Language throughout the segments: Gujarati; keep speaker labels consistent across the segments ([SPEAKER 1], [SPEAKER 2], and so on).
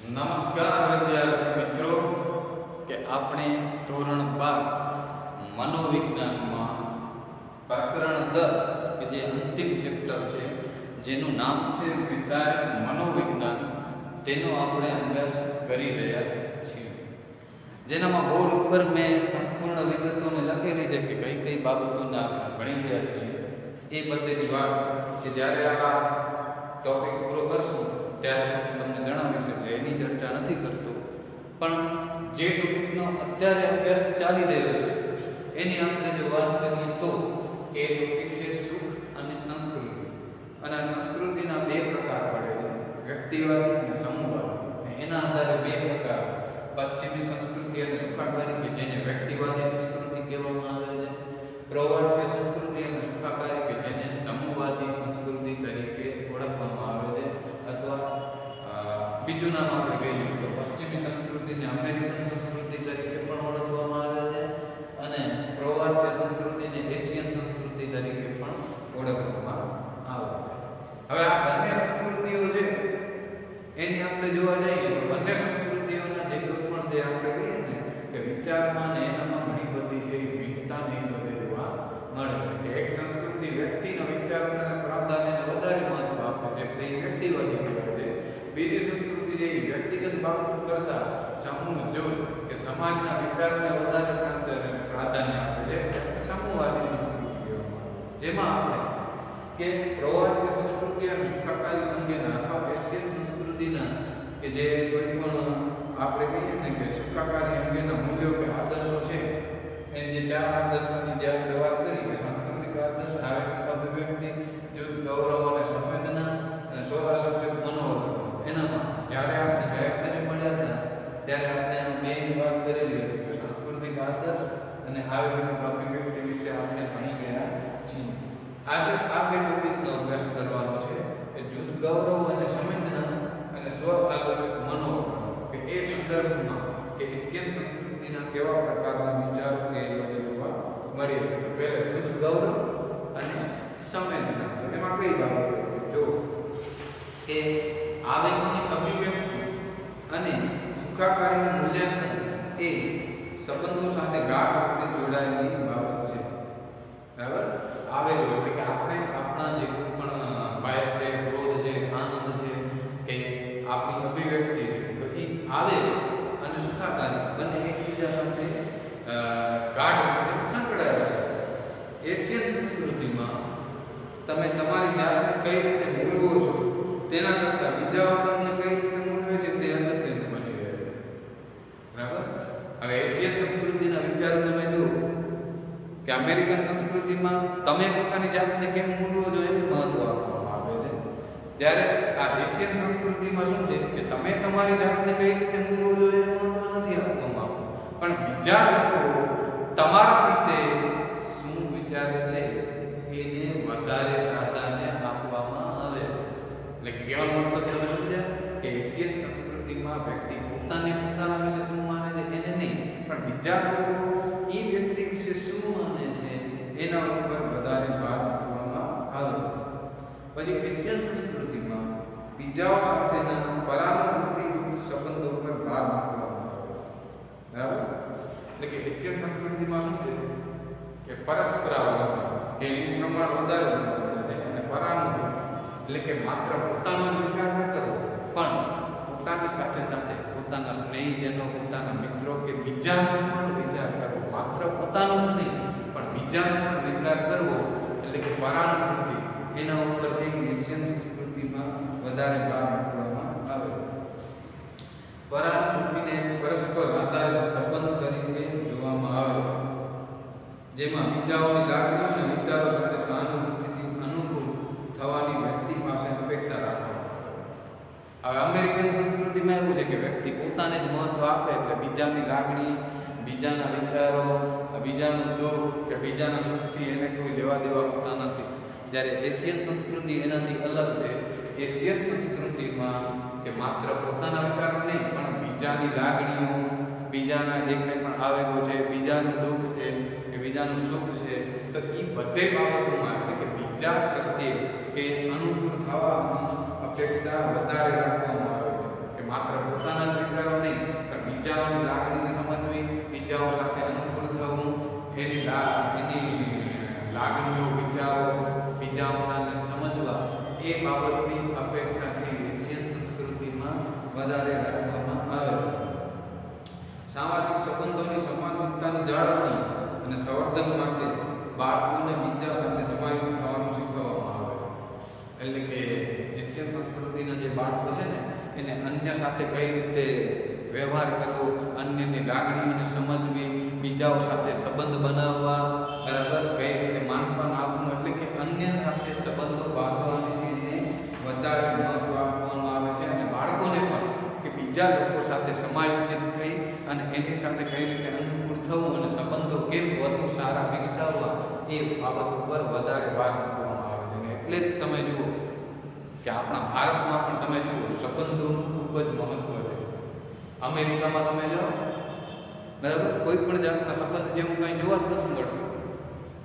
[SPEAKER 1] નમસ્કાર વિદ્યાર્થી મિત્રો કે આપણે ધોરણ 12 મનોવિજ્ઞાનમાં પ્રકરણ 10 કે જે અંતિમ ચેપ્ટર છે જેનું નામ છે વિધાયક મનોવિજ્ઞાન તેનો આપણે અભ્યાસ કરી રહ્યા છીએ। જેનામાં બોર્ડ ઉપર મેં સંપૂર્ણ વિગતોને લખેલી છે કે કઈ કઈ બાબતોને આપણે ભણી રહ્યા છીએ એ બધી વાત કે જ્યારે આ ટોપિક પૂરો કરશું ત્યારે તમને જણાવીશ, એટલે એની ચર્ચા નથી કરતો। પણ જે ટોપિકનો અત્યારે અભ્યાસ ચાલી રહ્યો છે એની આપણે જો વાત કરીએ તો એ ટોપિક છે સુખ અને સંસ્કૃતિ। અને આ સંસ્કૃતિના બે પ્રકાર પડે છે, વ્યક્તિવાદી અને સમૂહવાદી। એના આધારે બે પ્રકાર, પશ્ચિમી સંસ્કૃતિ અને સુખાકારી કે જેને વ્યક્તિવાદી સંસ્કૃતિ કહેવામાં આવે છે, પ્રૌઢ સંસ્કૃતિ અને સુખાકારી કે જેને સમૂહવાદી સંસ્કૃતિ તરીકે ઓળખવામાં આવે છે। અથવા બીજું નામ આપણે કહીએ તો પશ્ચિમી સંસ્કૃતિને અમેરિકન સંસ્કૃતિ તરીકે પણ ઓળખવામાં આવે છે અને પ્રૌઢ સંસ્કૃતિને એશિયન સંસ્કૃતિ તરીકે પણ ઓળખવામાં આવે છે। હવે આ બંને સંસ્કૃતિઓ છે એની આપણે જોવા જઈએ તો બંને સંસ્કૃતિઓના જે કોઈ પણ જે આપણે કહીએ ને કે વિચારમાં ને એનામાં ઘણી બધી છે વિવિધતા ને બધે જોવા મળે કે એક સંસ્કૃતિ વ્યક્તિના વિચારોને પ્રાધાન્યને વધારે મહત્વ આપે છે તે વ્યક્તિવાદી કહેવાય છે। બીજી સંસ્કૃતિ જે વ્યક્તિગત બાબતો કરતા સમૂહ જૂથ કે સમાજના વિચારોને વધારે પ્રાધાન્ય આપે છે સમૂહવાદી સંસ્કૃતિ કહેવામાં આવે। જેમાં આપણે કે પ્રૌઢ સંસ્કૃતિ અને સુખાકારી અંગેના અથવા એશિયન સંસ્કૃતિના કે જે કોઈ પણ આપણે કહીએ ને કે સુખાકારી અંગેના મૂલ્યો કે આદર્શો છે એની જે ચાર આદર્શોની જે આપણે વાત કરી કે સાંસ્કૃતિક આદર્શ, આવેગિક અભિવ્યક્તિ, જૂથ ગૌરવ અને સંવેદના અને સ્વ-આલોચક મનોવલણ, એનામાં જ્યારે આપણે ગાયત્રી મળ્યા હતા ત્યારે આપણે આ બેની વાત કરેલી હતી કે સાંસ્કૃતિક આદર્શ અને આવેગિક અભિવ્યક્તિ વિશે આપણે ભણી ગયા છીએ। આજે આ બે ટોપિકનો અભ્યાસ કરવાનો છે કે જૂથ ગૌરવ અને સંવેદના અને સ્વ-આલોચક મનોવલણ કે એ સંદર્ભમાં કે એશિયન સંસ્કૃતિના કેવા પ્રકારના વિચારો કે એ બધું જોવા મળે છે। તો પહેલા જૂથ ગૌરવ અને સંવેદના, તો એમાં કઈ બાબતો જો કે આવેગની અભિવ્યક્તિ અને સુખાકારીનું મૂલ્યાંકન એ સંબંધો સાથે ગાઢ રીતે જોડાયેલી બાબત છે, બરાબર। આવેગો એટલે કે આપણે આપણા જે કોઈ પણ ભય છે, ક્રોધ છે, આનંદ છે કે આપણી અભિવ્યક્તિ છે તો એ આવેગ અને સુખાકારી બંને એકબીજા સાથે ગાઢ રીતે સંકળાયેલા છે। એશિયન સંસ્કૃતિમાં તમે તમારી જાતને કઈ રીતે મૂલવો છો તેના કરતાં બીજાઓ તમને કઈ રીતે મૂલવે છે તે અગત્યનું બની રહે છે, બરાબર। હવે એશિયન સંસ્કૃતિના વિચારો તમે જુઓ કે અમેરિકન સંસ્કૃતિમાં તમે પોતાની જાતને કેમ મૂલવો છો એને મહત્વ આપવામાં આવે છે, જ્યારે આ એશિયન સંસ્કૃતિમાં શું છે કે તમે તમારી જાતને કઈ રીતે મૂલવો છો એને મહત્વ નથી આપવામાં આવતું, પણ બીજા લોકો તમારા વિશે શું વિચારે છે એને વધારે પ્રાધાન્ય આપવામાં આવે। એટલે કે કહેવાનો મતલબ તમે સમજ્યા કે એશિયન સંસ્કૃતિમાં વ્યક્તિ પોતાના વિશે શું માને છે એને નહીં, પણ બીજા લોકો એ વ્યક્તિ વિશે શું માને છે એના ઉપર વધારે ભાર મૂકવામાં આવે। પછી એશિયન સંસ્કૃતિમાં બીજાઓ સાથેના પરાનુભૂતિ સંબંધો પર ભાર મૂકવામાં આવે, બરાબર। એટલે કે એશિયન સંસ્કૃતિમાં શું છે કે પરસ્પર કે એનું પ્રમાણ વધારે છે અને પરાનુભૂતિ એટલે કે માત્ર પોતાનો જ વિચાર ન કરવો પણ પોતાની સાથે સાથે પોતાના સ્નેહીજનો, પોતાના મિત્રો કે બીજાનો પણ વિચાર કરવો, માત્ર પોતાનો જ નહીં પણ બીજાનો પણ વિચાર કરવો એટલે કે પરાનુભૂતિ, એના ઉપર એશિયન સંસ્કૃતિમાં વધારે ભાર મૂકવામાં આવે। પરાનુભૂતિને પરસ્પર આધારિત સંબંધ તરીકે જોવામાં આવે છે, જેમાં બીજાઓની લાગણીઓ અને વિચારો સાથે સહાનુભૂતિથી અનુકૂળ થવાની વ્યક્તિ પાસે અપેક્ષા રાખવામાં આવે। હવે અમેરિકન સંસ્કૃતિમાં એવું છે કે વ્યક્તિ પોતાને જ મહત્વ આપે એટલે બીજાની લાગણી, બીજાના વિચારો, બીજાનું દુઃખ કે બીજાના સુખથી એને કોઈ લેવા દેવા હોતા નથી, જ્યારે એશિયન સંસ્કૃતિ એનાથી અલગ છે। એશિયન સંસ્કૃતિમાં કે માત્ર પોતાના વિચારો નહીં પણ બીજાની લાગણીઓ, બીજાના જે કંઈ પણ આવેગો છે, બીજાનું દુઃખ છે કે બીજાનું સુખ છે તો એ બધે બાબતોમાં એટલે કે બીજા પ્રત્યે કે અનુકૂળ થવાની અપેક્ષા વધારે રાખવામાં આવે છે કે માત્ર પોતાના જ વિચારો નહીં પણ બીજાઓની લાગણીને સમજવી, બીજાઓ સાથે અનુકૂળ થવું, એની લાગણીઓ, વિચારો બીજાઓને સમજવા, એ બાબતની અપેક્ષા છે એશિયન સંસ્કૃતિમાં વધારે રાખવામાં આવે. સામાજિક સંબંધોની સંવાદિતાની જાળવણી અને સંવર્ધન માટે બાળકોને બીજા સાથે સમાયુક્ત થવાનું શીખવવામાં આવે. એટલે કે એશિયન સંસ્કૃતિના જે બાળકો છે ને એને અન્ય સાથે કઈ રીતે વ્યવહાર કરવો, અન્યની લાગણીઓને સમજવી, બીજાઓ સાથે સંબંધ બનાવવા, બરાબર, કઈ રીતે માનપાન આપવું, એટલે કે અન્ય સાથે સંબંધો બાંધવાને વધારે મહત્વ આપવામાં આવે છે. અને બાળકોને પણ કે બીજા લોકો સાથે સમાયોજિત થઈ અને એની સાથે કઈ રીતે અનુકૂળ થવું અને સંબંધો કેમ વધુ સારા વિકસાવવા, એ બાબત ઉપર વધારે ભાર મૂકવામાં આવે છે. એટલે જ તમે જુઓ કે આપણા ભારતમાં પણ તમે જુઓ સંબંધોનું ખૂબ જ મહત્વ છે. અમેરિકામાં તમે જાઓ, બરાબર, કોઈ પણ જાતના સંબંધ જેવું કંઈ જોવા જ નથી મળતું.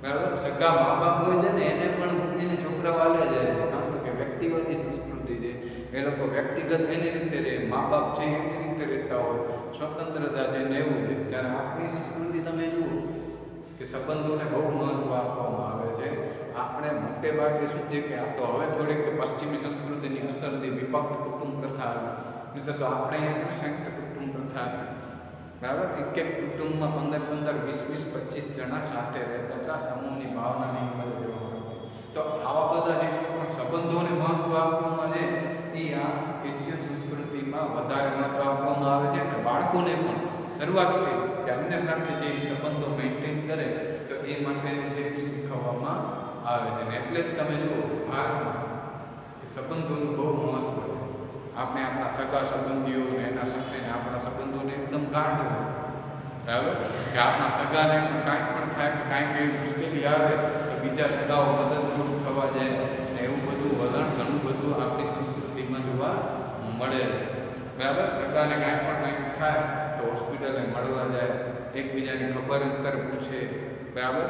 [SPEAKER 1] બરાબર, સગા મા બાપ હોય છે ને એને પણ મૂકીને છોકરાઓ હાલે જાય છે, કારણ કે વ્યક્તિવાદી સંસ્કૃતિ છે. એ લોકો વ્યક્તિગત એની રીતે રહે, મા બાપ છે એની રીતે રહેતા હોય, સ્વતંત્રતા છે ને એવું છે. ત્યારે આપણી સંસ્કૃતિ તમે જુઓ કે સંબંધોને બહુ મહત્વ આપવામાં આવે છે. આપણે મોટે ભાગે શું છે કે આ તો હવે થોડીક પશ્ચિમી સંસ્કૃતિની અસરથી વિભક્ત કુટુંબ પ્રથા આવી, નહીં તો આપણે અહીંયા સંયુક્ત કુટુંબ પ્રથા હતી. બરાબર, એક કુટુંબમાં 15-15, 20-20, 25 જણા સાથે રહેતા હતા, સમૂહની ભાવનાની મદદ જોવા. તો આવા બધા જે પણ સંબંધોને મહત્વ આપવામાં છે એ આ એશિયન સંસ્કૃતિમાં વધારે મહત્વ આપવામાં આવે છે. અને બાળકોને પણ શરૂઆતથી કે અન્ય સાથે જે સંબંધો મેન્ટેન કરે તો એ માટેનું જે શીખવવામાં આવે છે. ને એટલે જ તમે જુઓ ભારતમાં કે સંબંધોનું બહુ મહત્વ છે. આપણે આપણા સગા સંબંધીઓ અને એના સાથે આપણા સંબંધોને એકદમ ગાઢ હોય, બરાબર, કે આપણા સગાને કાંઈ પણ થાય કે કાંઈક એવી મુશ્કેલી આવે તો બીજા સગાઓ મદદરૂપ થવા જાય ને એવું બધું વલણ ઘણું બધું આપણી સંસ્કૃતિમાં જોવા મળે. બરાબર, સગાને કાંઈ પણ કંઈક થાય તો હોસ્પિટલે મળવા જાય, એકબીજાની ખબર અંતર પૂછે, બરાબર,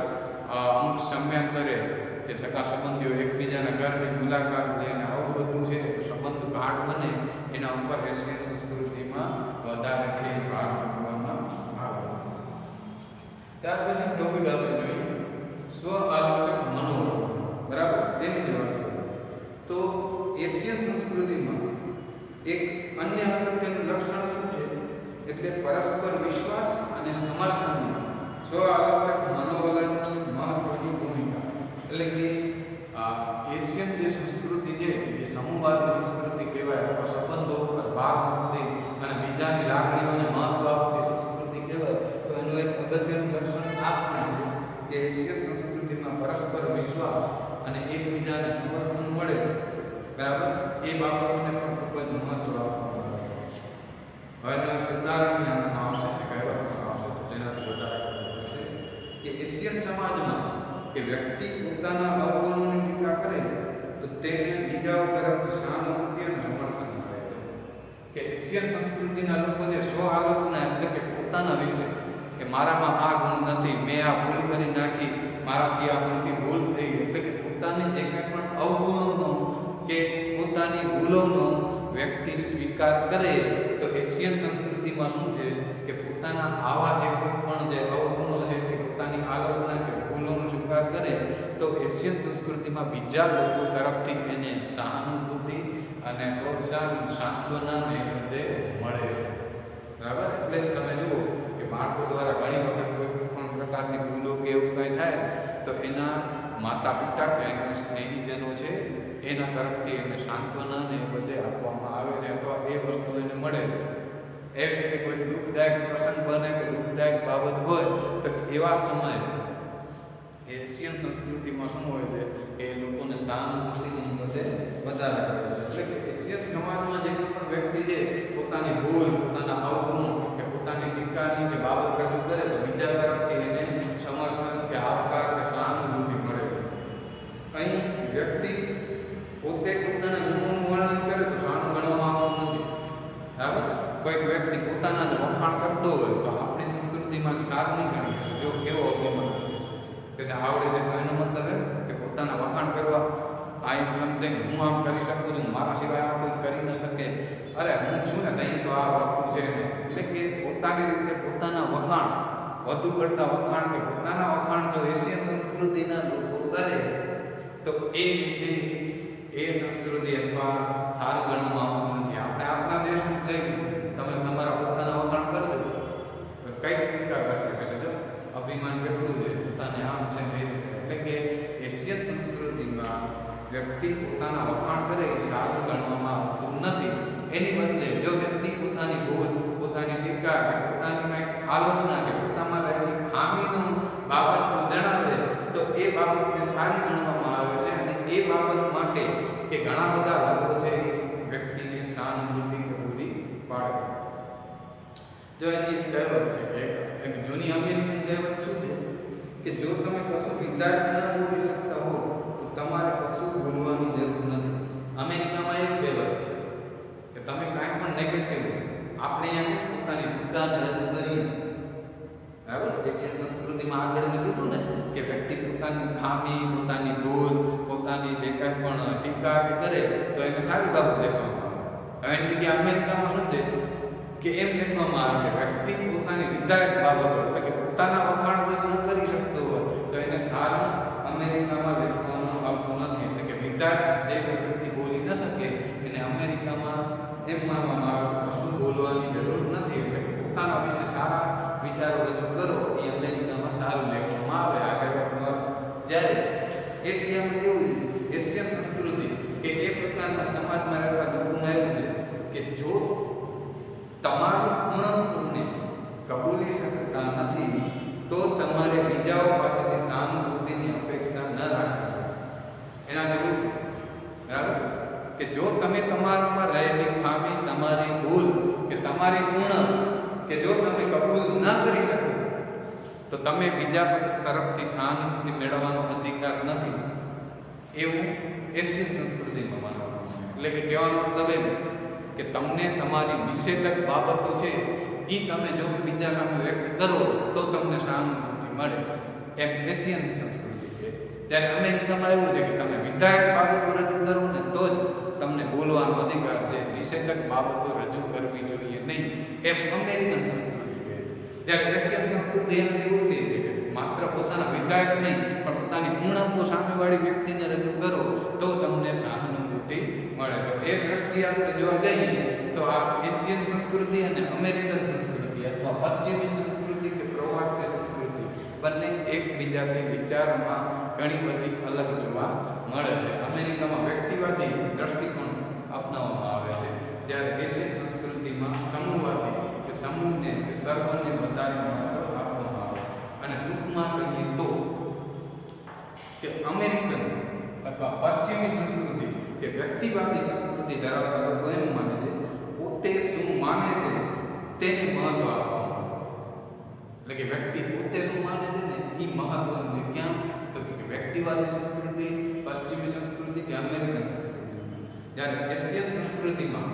[SPEAKER 1] અમુક સમયાંતરે કે સગા સંબંધીઓ એકબીજાના ઘરની મુલાકાત લઈને આવું બધું છે સંબંધ ગાઢ બને, એના ઉપર એશિયન સંસ્કૃતિમાં વધારે છે ભાર મૂકવામાં આવે. ત્યાર પછી ટોપિક આપણે જોઈએ સ્વ આલોચક મનોવલણ. બરાબર, તેની જ વાત તો એશિયન સંસ્કૃતિમાં એક અન્ય અગત્યનું લક્ષણ શું છે એટલે પરસ્પર વિશ્વાસ અને સમર્થન. સ્વ આલોચક મનોવલણની મહત્વની ભૂમિકા. એટલે કે એશિયન જે સંસ્કૃતિ છે, જે સમૂહવાદી સંસ્કૃતિ કહેવાય અથવા સંબંધો પર ભાર મૂકતી અને બીજાની લાગણીઓને મહત્વ આપતી સંસ્કૃતિ કહેવાય, તો એનું એક અગત્યનું લક્ષણ આ પણ છે કે એશિયન સંસ્કૃતિમાં પરસ્પર વિશ્વાસ અને એકબીજાને સમર્થન મળે, બરાબર, એ બાબતોને પણ ખૂબ જ મહત્વ આપવામાં આવે છે. હવે એનું ઉદાહરણ આવશે ને કહેવામાં આવશે તો તેનાથી વધારે ખબર પડશે કે એશિયન સમાજમાં કે વ્યક્તિ પોતાના અવગુણોની ટીકા કરે તો તેને બીજાઓ તરફથી સહાનુભૂતિ અને સમર્થન મળે છે. કે એશિયન સંસ્કૃતિના લોકો જે સ્વ આલોચના એટલે કે પોતાના વિશે કે મારામાં આ ગુણ નથી, મેં આ ભૂલ કરી નાખી, મારાથી આ મોટી ભૂલ થઈ, એટલે કે પોતાની જે કંઈ પણ અવગુણોનો કે પોતાની ભૂલોનો વ્યક્તિ સ્વીકાર કરે તો એશિયન સંસ્કૃતિમાં શું છે કે પોતાના આવા જે કોઈ પણ જે અવગુણો છે કે પોતાની આલોચના કે ભૂલોનો સ્વીકાર કરે તો એશિયન સંસ્કૃતિમાં બીજા લોકો તરફથી એને સહાનુભૂતિ અને પ્રોત્સાહન, સાંત્વના ને બધે મળે છે. બરાબર, એટલે તમે જુઓ કે બાળકો દ્વારા ઘણી વખત કોઈ પણ પ્રકારની ભૂલો કે એવું કંઈ થાય તો એના માતા પિતા કે એના સ્નેહીજનો છે એના તરફથી એને સાંત્વના ને બધે આપવામાં આવે છે અથવા એ વસ્તુ એને મળે છે. એવી રીતે કોઈ દુઃખદાયક પ્રસંગ બને કે દુઃખદાયક બાબત હોય તો એવા સમયે એશિયન સંસ્કૃતિમાં શું હોય છે કે એ લોકોને સહાનુભૂતિની બધે વધારે કરે છે. એટલે કે એશિયન સમાજમાં જે કોઈ પણ વ્યક્તિ છે પોતાની ભૂલ, પોતાના અવગુણ કે પોતાની ટીકાની કે બાબત રજૂ કરે તો બીજા તરફથી એને સમર્થન કે આવકાર કે સહાનુભૂતિ મળે છે. અહીં વ્યક્તિ પોતે પોતાના ગુણોનું વર્ણન કરે તો સારું ગણવામાં આવતું નથી. બરાબર, કોઈક વ્યક્તિ પોતાના જ વખાણ કરતો હોય તો આપણી સંસ્કૃતિમાં સારું નહીં ગણી શકીએ. જો કેવો અભિમાન કે આવડે છે તો એનો મતલબ એમ કે પોતાના વખાણ કરવા, આઈ એમ સમથિંગ, હું આમ કરી શકું છું, મારા સિવાય આ કોઈ કરી ન શકે, અરે હું છું ને ત્યાં તો આ વસ્તુ છે ને, એટલે કે પોતાની રીતે પોતાના વખાણ વધુ કરતા વખાણ કે પોતાના વખાણ જો એશિયન સંસ્કૃતિના લોકો કરે તો એ છે એ સંસ્કૃતિ અથવા સારું ગણવામાં આવતું નથી. આપણે આપણા દેશનું થઈ તમે તમારા પોતાના વખાણ કરજો તો કઈ ટીકા કરશે કે જો અભિમાન કેટલું છે પોતાને આમ છે ને, એટલે કે એશિયન સંસ્કૃતિમાં વ્યક્તિ પોતાના વખાણ કરે એ સારું ગણવામાં આવતું નથી. એની બદલે જો વ્યક્તિ પોતાની ભૂલ, પોતાની ટીકા કે પોતાની કંઈક આલોચના કે પોતામાં રહેલી ખામીનું બાબત જણાવે તો એ બાબતને સારી ગણવામાં આવે છે. અને એ બાબત માટે કે ઘણા બધા લોકો છે વ્યક્તિને સહાનુભૂતિ કે પૂરી પાડે. જો એની કહેવત છે કે એક જૂની અમેરિકન કહેવત શું છે કે જો તમે કશું વિધાયક ન બોલી શકતા હો તો તમારે કશું બોલવાની જરૂર નથી. અમેરિકામાં એવું કહેવત છે કે તમે કાંઈ પણ નેગેટિવ આપણે અહીંયા પોતાની ટીકાને રજૂ કરીએ, બરાબર. એશિયન સંસ્કૃતિમાં આગળ મેં કીધું ને કે વ્યક્તિ પોતાની ખામી, પોતાની ભૂલ, પોતાની જે કાંઈ પણ ટીકા કે કરે તો એને સારી બાબત લેવામાં આવે. હવે એની જગ્યાએ અમેરિકામાં શું છે કે એમ લેવામાં આવે કે વ્યક્તિ પોતાની વિધાયક બાબતો એટલે કે પોતાના વખાણ જો ન કરી શકતો હોય તો એને સારું અમેરિકામાં લેવામાં આવતું નથી. એટલે કે વિધાયક જે વ્યક્તિ બોલી ન શકે એને અમેરિકામાં એમ માનવામાં આવે કે કશું બોલવાની જરૂર નથી. એટલે પોતાના વિશે સારા વિચારો રજૂ કરો એ અમેરિકામાં સારું લેવામાં આવે. આ કહેવામાં જ્યારે એશિયામાં કેવું છે, એશિયન સંસ્કૃતિ કે એ પ્રકારના સમાજમાં રહેતા લોકોમાં એવું છે કે જો તમારી ઉણપને કબૂલી શકતા નથી તો તમારે બીજાઓ પાસેથી સહાનુભૂતિની અપેક્ષા ન રાખવી. એના જેવું, બરાબર, કે જો તમે તમારામાં રહેલી ખામી, તમારી ભૂલ કે તમારી ઉણપ કે જો તમે કબૂલ ન કરી શકો તો તમે બીજા તરફથી સહાનુભૂતિ મેળવવાનો અધિકાર નથી. એવું એશિયન સંસ્કૃતિમાં માનવામાં આવે. એટલે કે કહેવાનો મતલબ એમ કે તમને તમારી નિષેધક બાબતો છે એ તમે જો બીજા સામે વ્યક્ત કરો તો તમને સહાનુભૂતિ મળે, એમ એશિયન સંસ્કૃતિ છે. ત્યારે અમેરિકામાં એવું છે કે તમે વિધાયક બાબતો રજૂ કરો ને તો જ તમને બોલવાનો અધિકાર છે, નિષેધક બાબતો રજૂ કરવી જોઈએ નહીં, એમ અમેરિકન સંસ્કૃતિ છે. જ્યારે એશિયન સંસ્કૃતિ એનાથી ઉલટી છે કે માત્ર પોતાના વિધાયક નહીં પણ પોતાની ઉણપો સામેવાળી વ્યક્તિને રજૂ કરો તો તમને સહાનુભૂતિ મળે. તો એ દ્રષ્ટિએ આપણે જોવા જઈએ તો આ એશિયન સંસ્કૃતિ અને અમેરિકન સંસ્કૃતિ અથવા પશ્ચિમી સંસ્કૃતિ કે પ્રવાર્ત્ય સંસ્કૃતિ બંને એકબીજાથી વિચારમાં ઘણી બધી અલગ જોવા મળે છે. અમેરિકામાં વ્યક્તિવાદી દ્રષ્ટિકોણ અપનાવવામાં આવે છે, જ્યારે એશિયન સંસ્કૃતિમાં સમૂહવાદી કે સમૂહને કે સર્વને વધારે મહત્વ આપવામાં આવે. અને ટૂંકમાં કહીએ તો કે અમેરિકન અથવા પશ્ચિમી સંસ્કૃતિ કે વ્યક્તિવાદી સંસ્કૃતિ ધરાવતા લોકો એમ માને છે પોતે શું માને છે તેને મહત્વ આપવામાં આવે. એટલે કે વ્યક્તિ પોતે શું માને છે ને એ મહત્વનું છે. ક્યાં તો કે વ્યક્તિવાદી સંસ્કૃતિ, પશ્ચિમી સંસ્કૃતિ કે અમેરિકન સંસ્કૃતિ. જ્યારે એશિયન સંસ્કૃતિમાં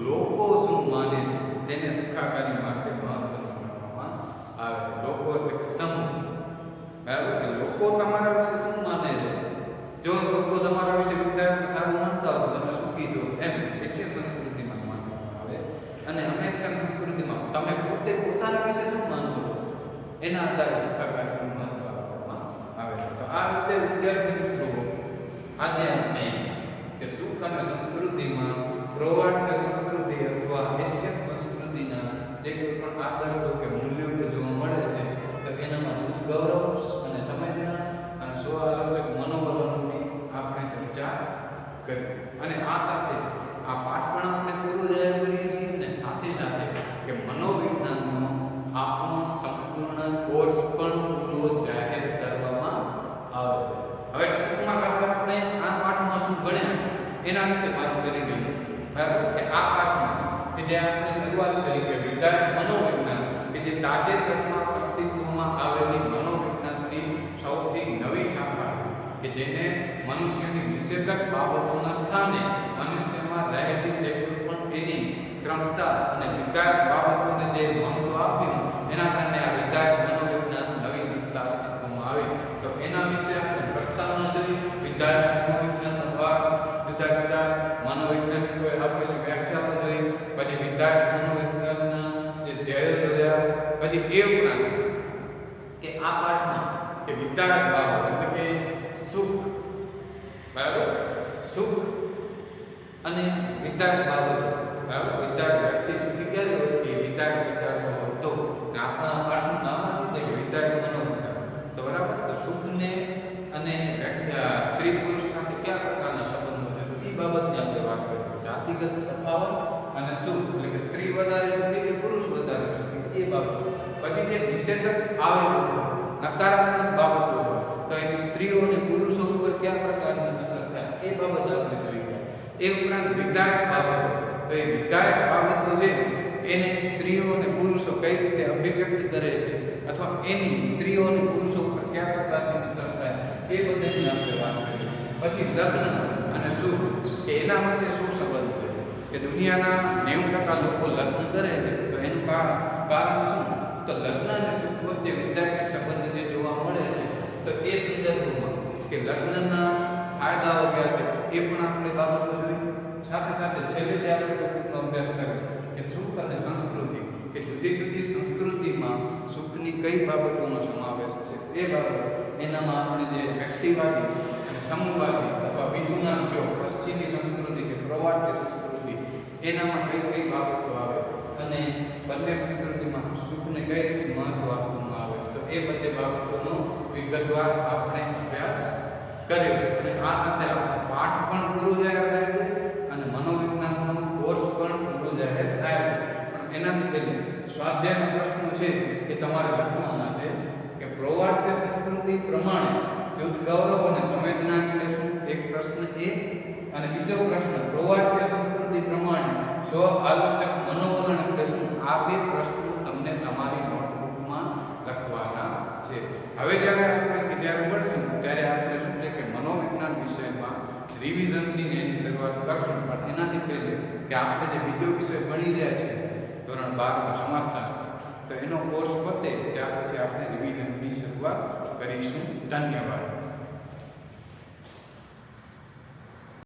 [SPEAKER 1] લોકો શું માને છે તેને સુખાકારી માટે મહત્વ આપવામાં આવે છે. લોકો એટલે કે સમૂહ, બરાબર, કે લોકો તમારા વિશે શું માને છે. જો લોકો તમારા વિશે વિધાયક સારું માનતા હોય તો તમે સુખી છો, એમ એશિયન સંસ્કૃતિમાં માનવામાં આવે. અને અમેરિકન સંસ્કૃતિમાં તમે પોતે પોતાના વિશે શું માનો છો એના આધારે સુખાકારીનું મહત્વ આપવામાં આવે છે. તો આ રીતે વિદ્યાર્થી મિત્રો આજે આપણે કે સુખ અને સંસ્કૃતિમાં પ્રવાર્ત્ય સંસ્કૃતિ અથવા એશિયન સંસ્કૃતિના જે કોઈ પણ આદર્શો કે મૂલ્યો કે જોવા મળે છે તો એનામાં જૂથ ગૌરવ અને સંવેદના અને સ્વ-આલોચક મનોવલણની આપણે ચર્ચા કરી. અને આ સાથે આ પાઠ પણ આપણે પૂરો જાહેર કરીએ છીએ અને સાથે સાથે કે મનોવિજ્ઞાનનો આપણો સંપૂર્ણ કોર્સ પણ પૂરો જાહેર કરવામાં આવે. હવે ટૂંકમાં આપણે આ પાઠમાં શું ભણ્યા એના વિશે વાત કરી લઈએ, બરાબર. કે આ પાઠમાં કે જે આપણે શરૂઆત કરી કે વિધાયક મનોવિજ્ઞાન કે જે તાજેતરમાં અસ્તિત્વમાં આવેલી મનોવિજ્ઞાનની સૌથી નવી શાખા કે જેને મનુષ્યની નિષેધક બાબતોના સ્થાને મનુષ્યમાં રહેલી જે કોઈ પણ એની ક્ષમતા અને વિધાયક બાબતોને જે મહત્વ આપ્યું એના કારણે આ વિધાયક મનોવિજ્ઞાન નવી સંસ્થા અસ્તિત્વમાં આવી. તો એના વિશે આપણે પ્રસ્તાવના જોઈ, વિધાયક મનોવિજ્ઞાનનો ભાગ, જુદા જુદા મનોવૈજ્ઞાનિકોએ આપેલી વ્યાખ્યાઓ જોઈ વિધાયક બાબત એટલે કે સુખ, બરાબર, સુખ અને વિધાયક બાબતો, બરાબર. વિધાયક વ્યક્તિ સુખી ક્યારે હોય કે વિધાયક વિચારતો હોય તો. આપણા પાઠનું નામ જ છે કે વિધાયક મનોવિજ્ઞાન. તો બરાબર, તો સુખને અને સ્ત્રી પુરુષ સાથે કયા પ્રકારના સંબંધો છે તો એ બાબતની આપણે વાત કરીએ. જાતિગત તફાવત અને સુખ એટલે કે સ્ત્રી વધારે સુખી કે પુરુષ વધારે સુખી એ બાબત. પછી જે નિષેધક આવેલું નકારાત્મક બાબતો હોય તો એની સ્ત્રીઓ અને પુરુષો ઉપર કયા પ્રકારની અસર થાય એ બાબત આપણે જોઈએ. એ ઉપરાંત વિધાયક બાબતો, તો એ વિધાયક બાબતો છે એને સ્ત્રીઓ અને પુરુષો કઈ રીતે અભિવ્યક્ત કરે છે અથવા એની સ્ત્રીઓ અને પુરુષો ઉપર કયા પ્રકારની અસર થાય એ બધાની આપણે વાત કરીએ. પછી લગ્ન અને સુખ કે એના વચ્ચે શું સંબંધ છે કે દુનિયાના 90% લોકો લગ્ન કરે છે તો એનું કારણ શું? તો લગ્ન અને સુખ વચ્ચે વિધાયક સંબંધ જે જોવા મળે છે તો એ સંદર્ભમાં કે લગ્નના ફાયદાઓ કયા છે એ પણ આપણે બાબતો જોઈએ. સાથે સાથે છેલ્લે જે આપણે ટોપિકનો અભ્યાસ કરીએ કે સુખ અને સંસ્કૃતિ કે જુદી જુદી સંસ્કૃતિમાં સુખની કઈ બાબતોનો સમાવેશ છે એ બાબત એનામાં આપણે જે વ્યક્તિવાદી અને સમૂહવાદી અથવા બીજું નામ જો પશ્ચિમી સંસ્કૃતિ કે પ્રવાર્ય સંસ્કૃતિ એનામાં કઈ કઈ બાબતો આવે અને બંને સંસ્કૃતિમાં સુખને કઈ રીતે મહત્વ આપવામાં આવે તો એ બધી બાબતોનો વિગતવાર આપણે અભ્યાસ કર્યો. અને આ સાથે આપણો પાઠ પણ પૂરો જાહેર થાય છે અને મનોવિજ્ઞાનનો કોર્સ પણ પૂરો જાહેર થાય છે. પણ એનાથી પહેલા સ્વાધ્યાયનો પ્રશ્ન છે એ તમારે લખવાના છે કે પ્રવાર્ય સંસ્કૃતિ પ્રમાણે જૂથ ગૌરવ અને સંવેદના એટલે શું? એક પ્રશ્ન એ. અને બીજો પ્રશ્ન પ્રવાર્ય સંસ્કૃતિ પ્રમાણે સ્વ આલોચક મનોવલણ એટલે શું? આ બે પ્રશ્નો તમને તમારી નોટબુકમાં લખવાના છે. હવે જ્યારે આપણે જ્યારે મળશું ત્યારે આપણે શું છે કે મનોવિજ્ઞાન વિષયમાં રિવિઝનની એની શરૂઆત કરશું. પણ એનાથી પહેલે કે આપણે જે બીજો વિષય ભણી રહ્યા છીએ ધોરણ 12માં સમાજશાસ્ત્ર, તો એનો કોર્સ પતે ત્યાર પછી આપણે રિવિઝનની શરૂઆત કરીશું. ધન્યવાદ.